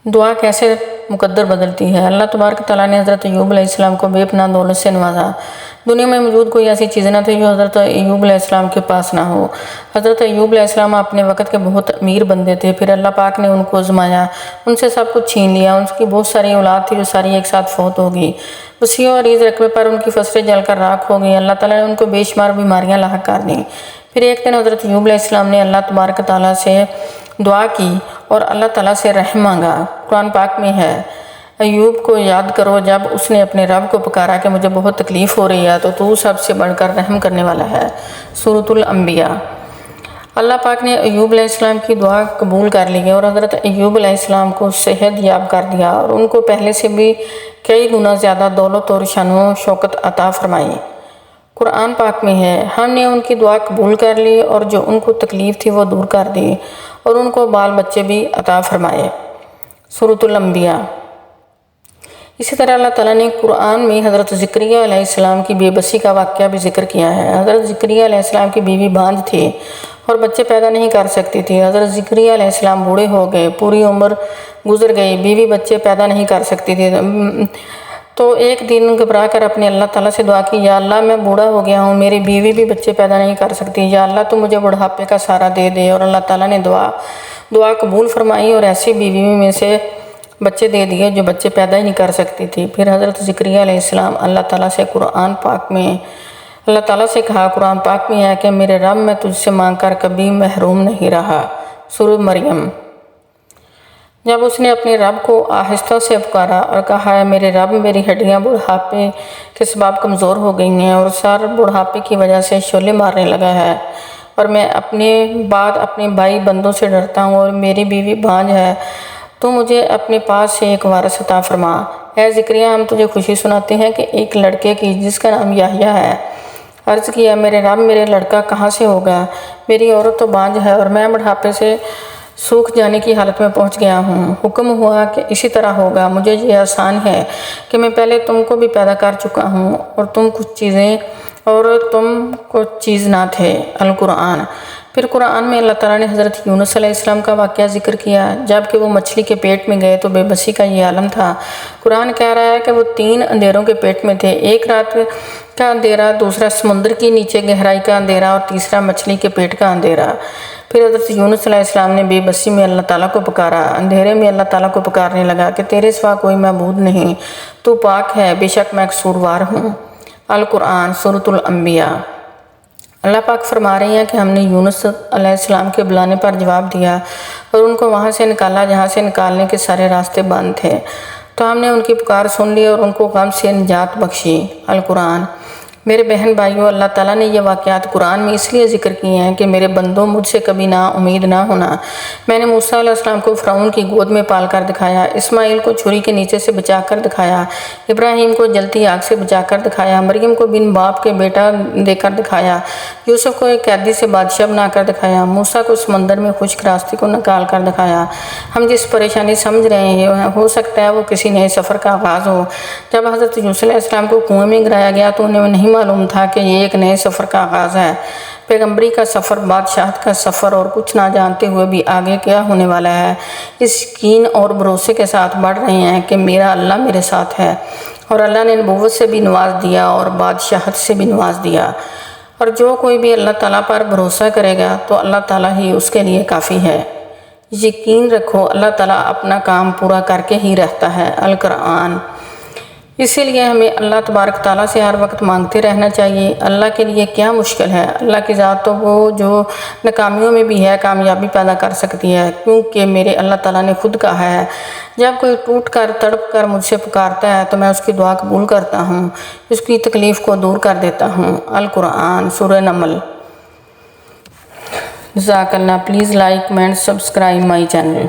دعا کیسے مقدر بدلتی ہے۔ اللہ تبارک تعالیٰ نے حضرت ایوب علیہ السلام کو بے پناہ دولت سے نوازا۔ دنیا میں موجود کوئی ایسی چیز نہ تھی جو حضرت ایوب علیہ السلام کے پاس نہ ہو۔ حضرت ایوب علیہ السلام اپنے وقت کے بہت امیر بندے تھے، پھر اللہ پاک نے ان کو آزمایا، ان سے سب کچھ چھین لیا۔ ان کی بہت ساری اولاد تھی جو ساری ایک ساتھ فوت ہو گئی۔ وسیع و عریض رقبے پر ان کی فصلیں جل کر راکھ ہو گئی۔ اللہ تعالیٰ نے ان کو بے شمار بیماریاں لاحق کر دیں۔ پھر ایک دن حضرت ایوب علیہ السلام نے اللہ تبارک تعالیٰ سے دعا کی اور اللہ تعالیٰ سے رحم مانگا۔ قرآن پاک میں ہے، ایوب کو یاد کرو جب اس نے اپنے رب کو پکارا کہ مجھے بہت تکلیف ہو رہی ہے تو سب سے بڑھ کر رحم کرنے والا ہے۔ سورۃ الانبیاء۔ اللہ پاک نے ایوب علیہ السلام کی دعا قبول کر لی اور حضرت ایوب علیہ السلام کو صحت یاب کر دیا اور ان کو پہلے سے بھی کئی گنا زیادہ دولت اور شان و شوکت عطا فرمائی۔ قرآن پاک میں ہے، ہم نے ان کی دعا قبول کر لی اور جو ان کو تکلیف تھی وہ دور کر دی اور ان کو بال بچے بھی عطا فرمائے۔ سورۃ الانبیاء۔ اسی طرح اللہ تعالیٰ نے قرآن میں حضرت زکریا علیہ السلام کی بے بسی کا واقعہ بھی ذکر کیا ہے۔ حضرت زکریا علیہ السلام کی بیوی بانجھ تھی اور بچے پیدا نہیں کر سکتی تھی۔ حضرت زکریا علیہ السلام بوڑھے ہو گئے، پوری عمر گزر گئی، بیوی بچے پیدا نہیں کر سکتی تھی۔ تو ایک دن گھبرا کر اپنے اللہ تعالیٰ سے دعا کی، یا اللہ میں بوڑھا ہو گیا ہوں، میری بیوی بھی بچے پیدا نہیں کر سکتی، یا اللہ تو مجھے بڑھاپے کا سہارا دے دے۔ اور اللہ تعالیٰ نے دعا قبول فرمائی اور ایسی بیوی میں سے بچے دے دیے جو بچے پیدا ہی نہیں کر سکتی تھی۔ پھر حضرت زکریا علیہ السلام اللہ تعالیٰ سے کہا، قرآن پاک میں ہے کہ میرے رب میں تجھ سے مانگ کر کبھی محروم نہیں رہا۔ سورۃ مریم۔ جب اس نے اپنے رب کو آہستہ سے پکارا اور کہا، ہے میرے رب، میری ہڈیاں بڑھاپے کے سبب کمزور ہو گئی ہیں اور سر بڑھاپے کی وجہ سے شعلے مارنے لگا ہے، اور میں اپنے بھائی بندوں سے ڈرتا ہوں اور میری بیوی بانجھ ہے، تو مجھے اپنے پاس سے ایک وارث عطا فرما۔ اے زکریا، ہم تجھے خوشی سناتے ہیں کہ ایک لڑکے کی جس کا نام یحییٰ ہے۔ عرض کیا، میرے رب، میرے لڑکا کہاں سے ہوگا؟ میری عورت تو بانجھ ہے اور میں بڑھاپے سے سوکھ جانے کی حالت میں پہنچ گیا ہوں۔ حکم ہوا کہ اسی طرح ہوگا۔ مجھے یہ آسان ہے کہ میں پہلے تم کو بھی پیدا کر چکا ہوں اور تم کچھ چیز نہ تھے۔ القرآن۔ پھر قرآن میں اللہ تعالیٰ نے حضرت یونس علیہ السلام کا واقعہ ذکر کیا۔ جب کہ وہ مچھلی کے پیٹ میں گئے تو بے بسی کا یہ عالم تھا۔ قرآن کہہ رہا ہے کہ وہ 3 اندھیروں کے پیٹ میں تھے، ایک رات کا اندھیرا، دوسرا سمندر کی نیچے گہرائی کا اندھیرا اور تیسرا مچھلی کے پیٹ کا اندھیرا۔ پھر حضرت یونس علیہ السلام نے بے بسی میں اللہ تعالیٰ کو پکارا، اندھیرے میں اللہ تعالیٰ کو پکارنے لگا کہ تیرے سوا کوئی معبود نہیں، تو پاک ہے، بے شک میں قصوروار ہوں۔ القرآن۔ سورۃ الانبیاء۔ اللہ پاک فرما رہے ہیں کہ ہم نے یونس علیہ السلام کے بلانے پر جواب دیا اور ان کو وہاں سے نکالا جہاں سے نکالنے کے سارے راستے بند تھے، تو ہم نے ان کی پکار سن لی اور ان کو غم سے نجات بخشی۔ القرآن۔ میرے بہن بھائیوں، اللہ تعالیٰ نے یہ واقعات قرآن میں اس لیے ذکر کیے ہیں کہ میرے بندوں مجھ سے کبھی نا امید نہ ہونا۔ میں نے موسیٰ علیہ السلام کو فرعون کی گود میں پال کر دکھایا، اسماعیل کو چھری کے نیچے سے بچا کر دکھایا، ابراہیم کو جلتی آگ سے بچا کر دکھایا، مریم کو بن باپ کے بیٹا دے کر دکھایا، یوسف کو ایک قیدی سے بادشاہ بنا کر دکھایا، موسیٰ کو سمندر میں خشک راستے کو نکال کر دکھایا۔ ہم جس پریشانی سمجھ رہے ہیں ہو سکتا ہے وہ کسی نئے سفر کا آغاز ہو۔ جب حضرت یونس علیہ السلام کو کنویں میں گرایا گیا تو انہیں نہیں معلوم تھا کہ یہ ایک نئے سفر کا آغاز ہے، پیغمبری کا سفر، بادشاہت کا سفر، اور کچھ نہ جانتے ہوئے بھی آگے کیا ہونے والا ہے، اس یقین اور بھروسے کے ساتھ بڑھ رہے ہیں کہ میرا اللہ میرے ساتھ ہے، اور اللہ نے نبوت سے بھی نواز دیا اور بادشاہت سے بھی نواز دیا، اور جو کوئی بھی اللہ تعالیٰ پر بھروسہ کرے گا تو اللہ تعالیٰ ہی اس کے لیے کافی ہے۔ یقین رکھو اللہ تعالیٰ اپنا کام پورا کر کے ہی رہتا ہے۔ القرآن۔ اسی لیے ہمیں اللہ تبارک تعالیٰ سے ہر وقت مانگتے رہنا چاہیے۔ اللہ کے لیے کیا مشکل ہے؟ اللہ کی ذات تو وہ جو ناکامیوں میں بھی ہے کامیابی پیدا کر سکتی ہے، کیونکہ میرے اللہ تعالیٰ نے خود کہا ہے، جب کوئی ٹوٹ کر تڑپ کر مجھ سے پکارتا ہے تو میں اس کی دعا قبول کرتا ہوں، اس کی تکلیف کو دور کر دیتا ہوں۔ القرآن۔ سورہ نمل۔ جزاک اللہ۔ Please like, comment, subscribe my channel.